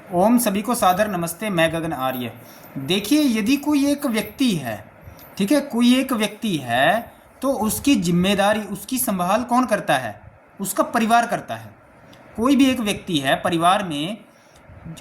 ओम सभी को सादर नमस्ते। मैं गगन आर्य। देखिए, यदि कोई एक व्यक्ति है, ठीक है, कोई एक व्यक्ति है, तो उसकी जिम्मेदारी, उसकी संभाल कौन करता है? उसका परिवार करता है। कोई भी एक व्यक्ति है परिवार में,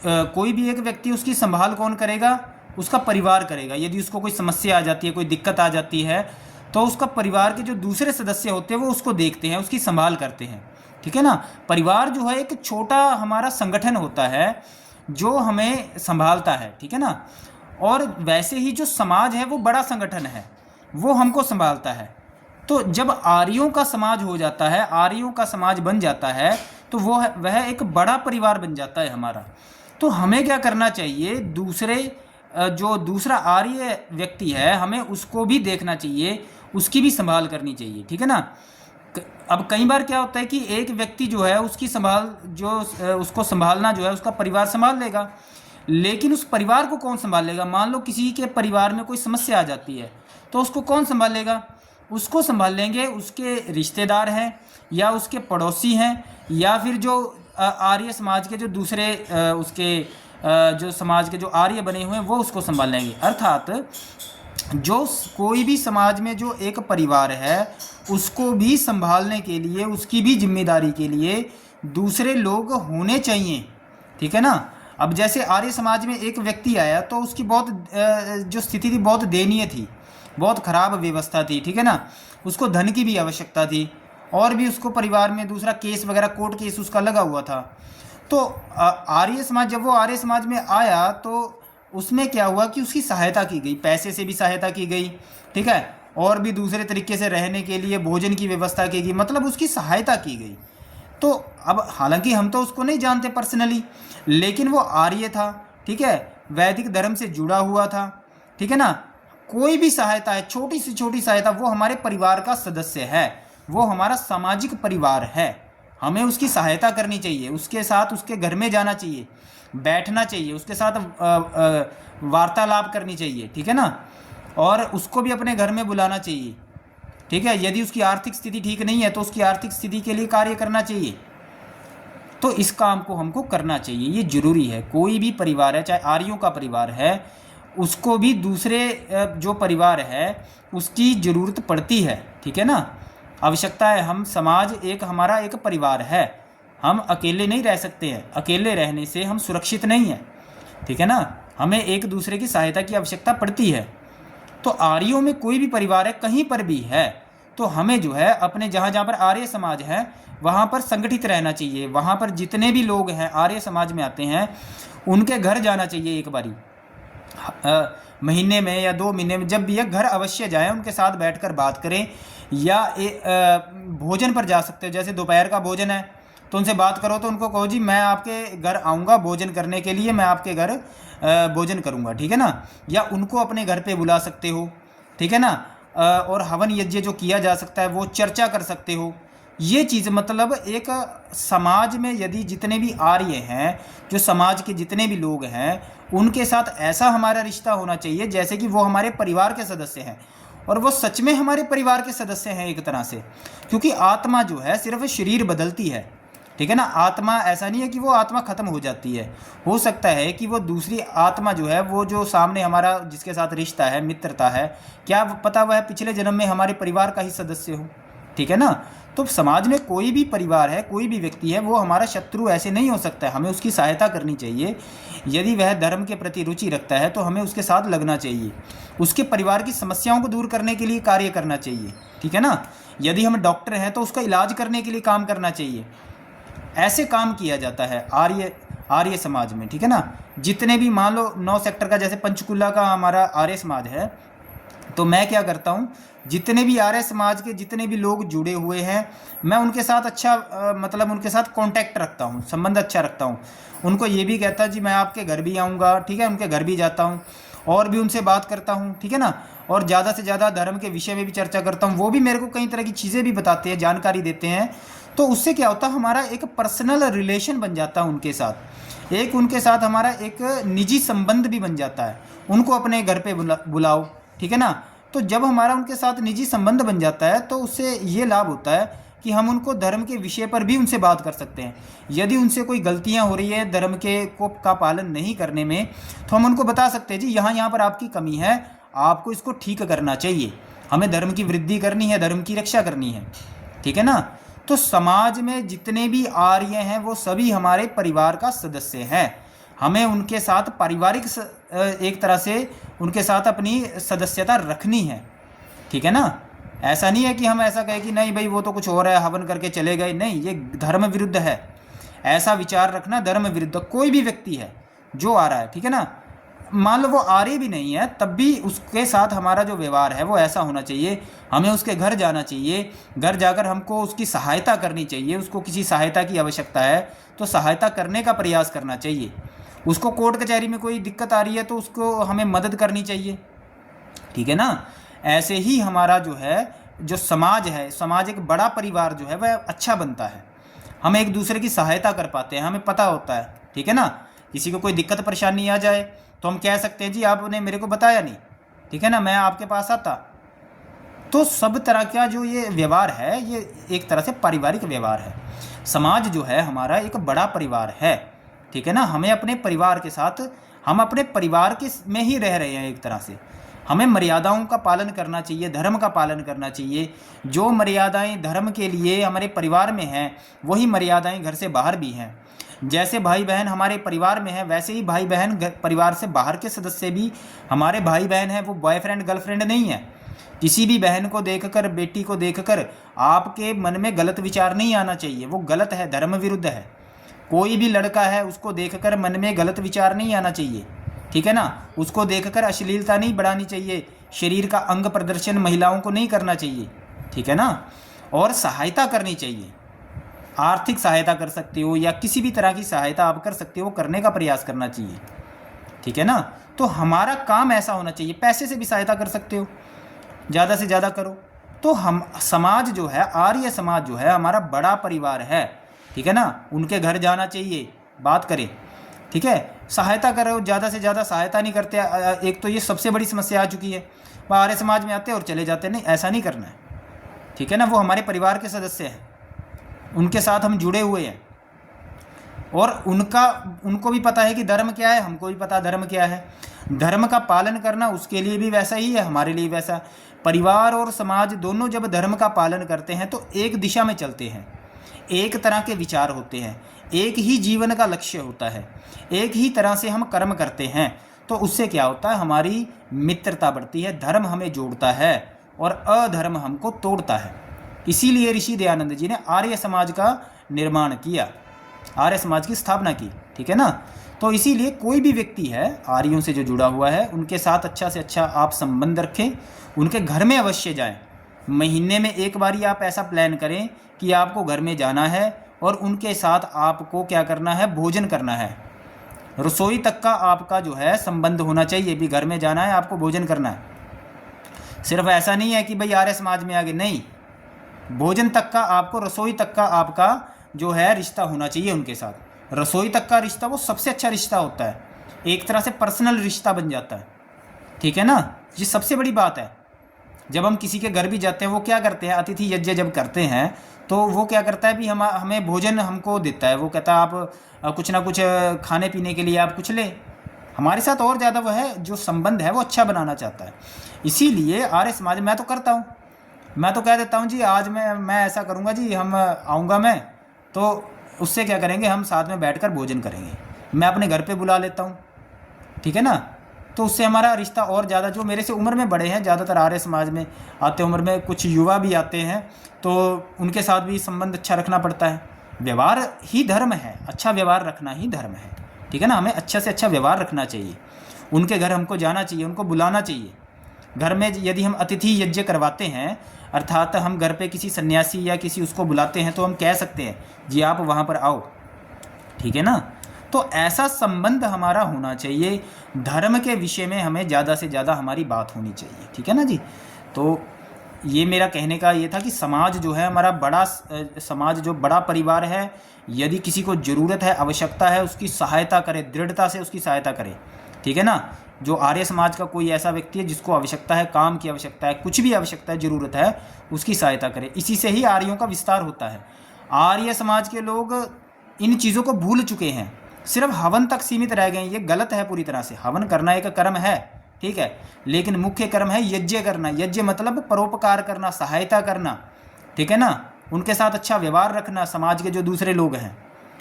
कोई भी एक व्यक्ति, उसकी संभाल कौन करेगा? उसका परिवार करेगा। यदि उसको कोई समस्या आ जाती है, कोई दिक्कत आ जाती है, तो उसका परिवार के जो दूसरे सदस्य होते हैं वो उसको देखते हैं, उसकी संभाल करते हैं। ठीक है ना। परिवार जो है एक छोटा हमारा संगठन होता है जो हमें संभालता है। ठीक है ना। और वैसे ही जो समाज है वो बड़ा संगठन है, वो हमको संभालता है। तो जब आर्यों का समाज हो जाता है, आर्यों का समाज बन जाता है, तो वह एक बड़ा परिवार बन जाता है हमारा। तो हमें क्या करना चाहिए? जो दूसरा आर्य व्यक्ति है, हमें उसको भी देखना चाहिए, उसकी भी संभाल करनी चाहिए। ठीक है ना। अब कई बार क्या होता है कि एक व्यक्ति जो है उसकी संभाल, उसको संभालना जो है उसका परिवार संभाल लेगा, लेकिन उस परिवार को कौन संभाल लेगा? मान लो किसी के परिवार में कोई समस्या आ जाती है, तो उसको कौन संभाल लेगा? उसको संभाल लेंगे उसके रिश्तेदार हैं, या उसके पड़ोसी हैं, या फिर जो आर्य समाज के जो दूसरे उसके जो समाज के जो आर्य बने हुए हैं वो उसको संभाल लेंगे। अर्थात जो कोई भी समाज में जो एक परिवार है, उसको भी संभालने के लिए, उसकी भी जिम्मेदारी के लिए दूसरे लोग होने चाहिए। ठीक है ना। अब जैसे आर्य समाज में एक व्यक्ति आया, तो उसकी बहुत जो स्थिति थी बहुत दयनीय थी, बहुत खराब व्यवस्था थी। ठीक है ना। उसको धन की भी आवश्यकता थी, और भी उसको परिवार में दूसरा केस वगैरह, कोर्ट केस उसका लगा हुआ था। तो आर्य समाज, जब वो आर्य समाज में आया, तो उसमें क्या हुआ कि उसकी सहायता की गई, पैसे से भी सहायता की गई। ठीक है। और भी दूसरे तरीके से रहने के लिए भोजन की व्यवस्था की गई, मतलब उसकी सहायता की गई। तो अब हालांकि हम तो उसको नहीं जानते पर्सनली, लेकिन वो आर्य था। ठीक है। वैदिक धर्म से जुड़ा हुआ था। ठीक है ना। कोई भी सहायता है, छोटी से छोटी सहायता, वो हमारे परिवार का सदस्य है, वो हमारा सामाजिक परिवार है। हमें उसकी सहायता करनी चाहिए, उसके साथ उसके घर में जाना चाहिए, बैठना चाहिए, उसके साथ वार्तालाप करनी चाहिए। ठीक है ना। और उसको भी अपने घर में बुलाना चाहिए। ठीक है। यदि उसकी आर्थिक स्थिति ठीक नहीं है, तो उसकी आर्थिक स्थिति के लिए कार्य करना चाहिए। तो इस काम को हमको करना चाहिए, ये जरूरी है। कोई भी परिवार है, चाहे आर्यों का परिवार है, उसको भी दूसरे जो परिवार है उसकी ज़रूरत पड़ती है। ठीक है ना। आवश्यकता है। हम समाज एक, हमारा एक परिवार है, हम अकेले नहीं रह सकते हैं, अकेले रहने से हम सुरक्षित नहीं हैं। ठीक है ना। हमें एक दूसरे की सहायता की आवश्यकता पड़ती है। तो आर्यों में कोई भी परिवार है, कहीं पर भी है, तो हमें जो है अपने जहाँ जहाँ पर आर्य समाज है वहाँ पर संगठित रहना चाहिए। वहाँ पर जितने भी लोग हैं आर्य समाज में आते हैं, उनके घर जाना चाहिए एक बारी, महीने में या 2 महीने में, जब भी एक घर अवश्य जाएं, उनके साथ बैठकर बात करें। या भोजन पर जा सकते हो, जैसे दोपहर का भोजन है तो उनसे बात करो, तो उनको कहो जी मैं आपके घर आऊँगा भोजन करने के लिए, मैं आपके घर भोजन करूँगा। ठीक है ना। या उनको अपने घर पे बुला सकते हो। ठीक है ना। और हवन यज्ञ जो किया जा सकता है वो चर्चा कर सकते हो। ये चीज़, मतलब एक समाज में यदि जितने भी आर्य हैं, जो समाज के जितने भी लोग हैं, उनके साथ ऐसा हमारा रिश्ता होना चाहिए जैसे कि वो हमारे परिवार के सदस्य हैं, और वो सच में हमारे परिवार के सदस्य हैं एक तरह से। क्योंकि आत्मा जो है सिर्फ शरीर बदलती है। ठीक है ना। आत्मा ऐसा नहीं है कि वो आत्मा खत्म हो जाती है। हो सकता है कि वो दूसरी आत्मा जो है, वो जो सामने हमारा जिसके साथ रिश्ता है, मित्रता है, क्या पता वह पिछले जन्म में हमारे परिवार का ही सदस्य हो। ठीक है ना। तो समाज में कोई भी परिवार है, कोई भी व्यक्ति है, वो हमारा शत्रु ऐसे नहीं हो सकता है। हमें उसकी सहायता करनी चाहिए। यदि वह धर्म के प्रति रुचि रखता है तो हमें उसके साथ लगना चाहिए, उसके परिवार की समस्याओं को दूर करने के लिए कार्य करना चाहिए। ठीक है ना। यदि हम डॉक्टर हैं तो उसका इलाज करने के लिए काम करना चाहिए। ऐसे काम किया जाता है आर्य समाज में। ठीक है ना। जितने भी, मान लो 9 सेक्टर का जैसे पंचकुला का हमारा आर्य समाज है, तो मैं क्या करता हूँ, जितने भी आर्य समाज के जितने भी लोग जुड़े हुए हैं, मैं उनके साथ अच्छा मतलब उनके साथ कांटेक्ट रखता हूँ, संबंध अच्छा रखता हूँ। उनको ये भी कहता जी मैं आपके घर भी आऊँगा। ठीक है। उनके घर भी जाता हूँ, और भी उनसे बात करता हूँ। ठीक है ना। और ज़्यादा से ज़्यादा धर्म के विषय में भी चर्चा करता हूँ। वो भी मेरे को कई तरह की चीज़ें भी बताते हैं, जानकारी देते हैं। तो उससे क्या होता है, हमारा एक पर्सनल रिलेशन बन जाता है उनके साथ, एक उनके साथ हमारा एक निजी संबंध भी बन जाता है। उनको अपने घर पे बुलाओ। ठीक है ना। तो जब हमारा उनके साथ निजी संबंध बन जाता है, तो उससे ये लाभ होता है कि हम उनको धर्म के विषय पर भी उनसे बात कर सकते हैं। यदि उनसे कोई गलतियां हो रही है धर्म के का पालन नहीं करने में, तो हम उनको बता सकते हैं जी यहाँ पर आपकी कमी है, आपको इसको ठीक करना चाहिए। हमें धर्म की वृद्धि करनी है, धर्म की रक्षा करनी है, ठीक है ना। तो समाज में जितने भी आर्य हैं वो सभी हमारे परिवार का सदस्य हैं। हमें उनके साथ पारिवारिक एक तरह से उनके साथ अपनी सदस्यता रखनी है, ठीक है ना। ऐसा नहीं है कि हम ऐसा कहें कि नहीं भाई वो तो कुछ हो रहा है, हवन करके चले गए, नहीं, ये धर्म विरुद्ध है। ऐसा विचार रखना धर्म विरुद्ध। कोई भी व्यक्ति है जो आ रहा है, ठीक है ना, मान लो वो आर्य भी नहीं है, तब भी उसके साथ हमारा जो व्यवहार है वो ऐसा होना चाहिए। हमें उसके घर जाना चाहिए, घर जाकर हमको उसकी सहायता करनी चाहिए। उसको किसी सहायता की आवश्यकता है तो सहायता करने का प्रयास करना चाहिए। उसको कोर्ट कचहरी में कोई दिक्कत आ रही है तो उसको हमें मदद करनी चाहिए, ठीक है ना। ऐसे ही हमारा जो है जो समाज है, समाज एक बड़ा परिवार जो है वह अच्छा बनता है। हम एक दूसरे की सहायता कर पाते हैं, हमें पता होता है, ठीक है ना। किसी को कोई दिक्कत परेशानी आ जाए तो हम कह सकते हैं जी आपने मेरे को बताया नहीं, ठीक है ना, मैं आपके पास आता। तो सब तरह का जो ये व्यवहार है ये एक तरह से पारिवारिक व्यवहार है। समाज जो है हमारा एक बड़ा परिवार है, ठीक है ना। हमें अपने परिवार के साथ, हम अपने परिवार के में ही रह रहे हैं एक तरह से। हमें मर्यादाओं का पालन करना चाहिए, धर्म का पालन करना चाहिए। जो मर्यादाएं धर्म के लिए हमारे परिवार में हैं वही मर्यादाएं घर से बाहर भी हैं। जैसे भाई बहन हमारे परिवार में हैं वैसे ही भाई बहन परिवार से बाहर के सदस्य भी हमारे भाई बहन हैं। वो बॉयफ्रेंड गर्लफ्रेंड नहीं है। किसी भी बहन को देखकर, बेटी को देखकर आपके मन में गलत विचार नहीं आना चाहिए, वो गलत है, धर्म विरुद्ध है। कोई भी लड़का है उसको देखकर मन में गलत विचार नहीं आना चाहिए, ठीक है ना। उसको देखकर अश्लीलता नहीं बढ़ानी चाहिए, शरीर का अंग प्रदर्शन महिलाओं को नहीं करना चाहिए, ठीक है ना। और सहायता करनी चाहिए, आर्थिक सहायता कर सकते हो या किसी भी तरह की सहायता आप कर सकते हो, करने का प्रयास करना चाहिए, ठीक है ना। तो हमारा काम ऐसा होना चाहिए, पैसे से भी सहायता कर सकते हो, ज़्यादा से ज़्यादा करो। तो हम समाज जो है, आर्य समाज जो है हमारा बड़ा परिवार है, ठीक है ना। उनके घर जाना चाहिए, बात करें, ठीक है, सहायता करो, ज़्यादा से ज़्यादा सहायता नहीं करते। एक तो ये सबसे बड़ी समस्या आ चुकी है, वह आर्य समाज में आते हैं और चले जाते हैं, नहीं, ऐसा नहीं करना है, ठीक है ना। वो हमारे परिवार के सदस्य हैं, उनके साथ हम जुड़े हुए हैं और उनको भी पता है कि धर्म क्या है, हमको भी पता धर्म क्या है। धर्म का पालन करना उसके लिए भी वैसा ही है, हमारे लिए वैसा। परिवार और समाज दोनों जब धर्म का पालन करते हैं तो एक दिशा में चलते हैं, एक तरह के विचार होते हैं, एक ही जीवन का लक्ष्य होता है, एक ही तरह से हम कर्म करते हैं। तो उससे क्या होता है, हमारी मित्रता बढ़ती है, धर्म हमें जोड़ता है और अधर्म हमको तोड़ता है। इसीलिए ऋषि दयानंद जी ने आर्य समाज का निर्माण किया, आर्य समाज की स्थापना की, ठीक है ना। तो इसीलिए कोई भी व्यक्ति है आर्यों से जो जुड़ा हुआ है उनके साथ अच्छा से अच्छा आप संबंध रखें, उनके घर में अवश्य जाएं। महीने में एक बार ही आप ऐसा प्लान करें कि आपको घर में जाना है और उनके साथ आपको क्या करना है, भोजन करना है। रसोई तक का आपका जो है संबंध होना चाहिए, भी घर में जाना है आपको भोजन करना है। सिर्फ ऐसा नहीं है कि भाई आर्य समाज में आगे, नहीं, भोजन तक का आपको, रसोई तक का आपका जो है रिश्ता होना चाहिए उनके साथ। रसोई तक का रिश्ता वो सबसे अच्छा रिश्ता होता है, एक तरह से पर्सनल रिश्ता बन जाता है, ठीक है ना। ये सबसे बड़ी बात है। जब हम किसी के घर भी जाते हैं वो क्या करते हैं, अतिथि यज्ञ जब करते हैं तो वो क्या करता है भी हमें भोजन हमको देता है। वो कहता है आप कुछ ना कुछ खाने पीने के लिए आप कुछ लें। हमारे साथ और ज़्यादा वो है जो संबंध है वो अच्छा बनाना चाहता है। इसीलिए आर्य समाज, मैं तो करता हूँ, मैं तो कह देता हूँ जी आज मैं ऐसा करूँगा जी, हम आऊँगा मैं, तो उससे क्या करेंगे, हम साथ में बैठकर भोजन करेंगे। मैं अपने घर पे बुला लेता हूँ, ठीक है ना। तो उससे हमारा रिश्ता और ज़्यादा, जो मेरे से उम्र में बड़े हैं, ज़्यादातर आर्य समाज में आते उम्र में, कुछ युवा भी आते हैं, तो उनके साथ भी संबंध अच्छा रखना पड़ता है। व्यवहार ही धर्म है, अच्छा व्यवहार रखना ही धर्म है, ठीक है ना। हमें अच्छा से अच्छा व्यवहार रखना चाहिए, उनके घर हमको जाना चाहिए, उनको बुलाना चाहिए। घर में यदि हम अतिथि यज्ञ करवाते हैं, अर्थात हम घर पे किसी सन्यासी या किसी उसको बुलाते हैं, तो हम कह सकते हैं जी आप वहाँ पर आओ, ठीक है ना। तो ऐसा संबंध हमारा होना चाहिए। धर्म के विषय में हमें ज़्यादा से ज़्यादा हमारी बात होनी चाहिए, ठीक है ना जी। तो ये मेरा कहने का ये था कि समाज जो है हमारा बड़ा, समाज जो बड़ा परिवार है, यदि किसी को ज़रूरत है, आवश्यकता है, उसकी सहायता करे, दृढ़ता से उसकी सहायता करे, ठीक है ना। जो आर्य समाज का कोई ऐसा व्यक्ति है जिसको आवश्यकता है, काम की आवश्यकता है, कुछ भी आवश्यकता है, ज़रूरत है, उसकी सहायता करें। इसी से ही आर्यों का विस्तार होता है। आर्य समाज के लोग इन चीज़ों को भूल चुके हैं, सिर्फ हवन तक सीमित रह गए हैं। ये गलत है पूरी तरह से। हवन करना एक कर्म है, ठीक है, लेकिन मुख्य कर्म है यज्ञ करना। यज्ञ मतलब परोपकार करना, सहायता करना, ठीक है ना, उनके साथ अच्छा व्यवहार रखना, समाज के जो दूसरे लोग हैं।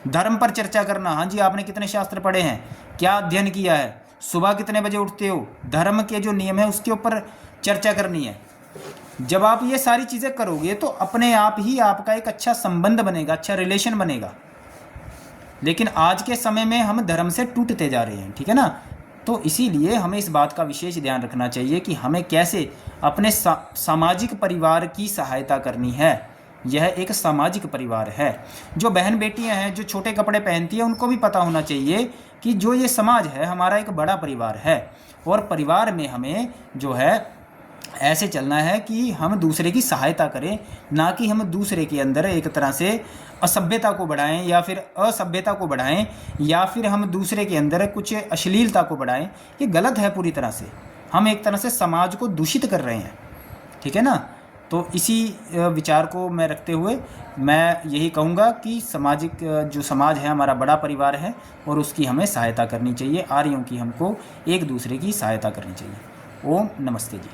धर्म पर चर्चा करना, हाँ जी आपने कितने शास्त्र पढ़े हैं, क्या अध्ययन किया है, सुबह कितने बजे उठते हो, धर्म के जो नियम है उसके ऊपर चर्चा करनी है। जब आप ये सारी चीज़ें करोगे तो अपने आप ही आपका एक अच्छा संबंध बनेगा, अच्छा रिलेशन बनेगा। लेकिन आज के समय में हम धर्म से टूटते जा रहे हैं, ठीक है ना। तो इसीलिए हमें इस बात का विशेष ध्यान रखना चाहिए कि हमें कैसे अपने सामाजिक परिवार की सहायता करनी है। यह एक सामाजिक परिवार है। जो बहन बेटियां हैं जो छोटे कपड़े पहनती हैं, उनको भी पता होना चाहिए कि जो ये समाज है हमारा एक बड़ा परिवार है, और परिवार में हमें जो है ऐसे चलना है कि हम दूसरे की सहायता करें, ना कि हम दूसरे के अंदर एक तरह से असभ्यता को बढ़ाएं या फिर असभ्यता को बढ़ाएं, या फिर हम दूसरे के अंदर कुछ अश्लीलता को बढ़ाएं। ये गलत है पूरी तरह से। हम एक तरह से समाज को दूषित कर रहे हैं, ठीक है ना। तो इसी विचार को मैं रखते हुए मैं यही कहूँगा कि सामाजिक जो समाज है हमारा बड़ा परिवार है, और उसकी हमें सहायता करनी चाहिए। आर्यों की हमको एक दूसरे की सहायता करनी चाहिए। ओम नमस्ते जी।